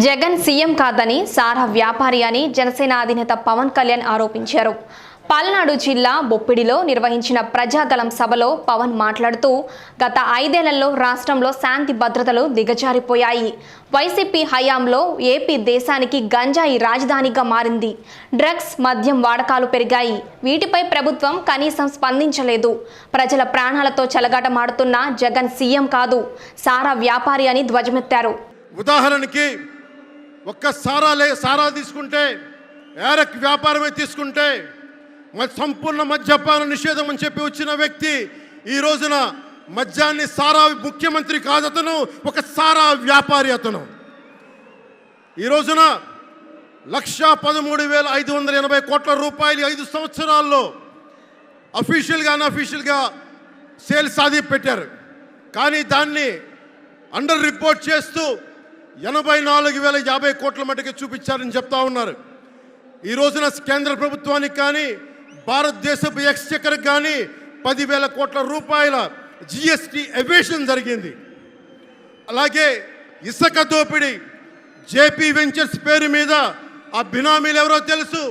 Jagan CM కాదని సారా వ్యాపారి అని జనసేన అధినేత పవన్ కళ్యాణ్ ఆరోపించారు. పల్నాడు జిల్లా బొప్పిడిలో నిర్వహించిన ప్రజాగళం సభలో పవన్ మాట్లాడుతూ గత 5 ఏళ్లలో రాష్ట్రంలో శాంతి భద్రతలు దిగజారిపోయాయి. వైసీపీ హయాంలో ఏపీ దేశానికి గంజాయి రాజధానిగా మారింది. డ్రగ్స్, మద్యం వాడకాలు పెరిగాయి. వీటిపై ప్రభుత్వం కనీసం స్పందించలేదు. ప్రజల ప్రాణాలతో చెలగాటమాడుతున్న జగన్ సీఎం కాదు, సారా వ్యాపారి అని ధ్వజమెత్తారు. ఉదాహరణకి ఒక్క సారా తీసుకుంటే, ఏరక్ వ్యాపారమే తీసుకుంటే సంపూర్ణ మద్యపాన నిషేధం అని చెప్పి వచ్చిన వ్యక్తి ఈ రోజున మద్యాన్ని సారా ముఖ్యమంత్రి కాదు, అతను ఒక సారా వ్యాపారి. అతను ఈ రోజున 1,13,580 కోట్ల రూపాయలు 5 సంవత్సరాల్లో అఫీషియల్గా అన్అఫీషియల్గా సేల్స్ అది పెట్టారు. కానీ దాన్ని అండర్ రిపోర్ట్ చేస్తూ 84,050 కోట్ల మటుకు చూపించారని చెప్తా ఉన్నారు. ఈ రోజున కేంద్ర ప్రభుత్వానికి కానీ భారతదేశపు ఎక్స్చెక్కర్కి కానీ 10,000 కోట్ల రూపాయల జిఎస్టీ ఎవేషన్ జరిగింది. అలాగే ఇసుక దోపిడీ, జేపీ వెంచర్స్ పేరు మీద ఆ బినామీలు ఎవరో తెలుసు.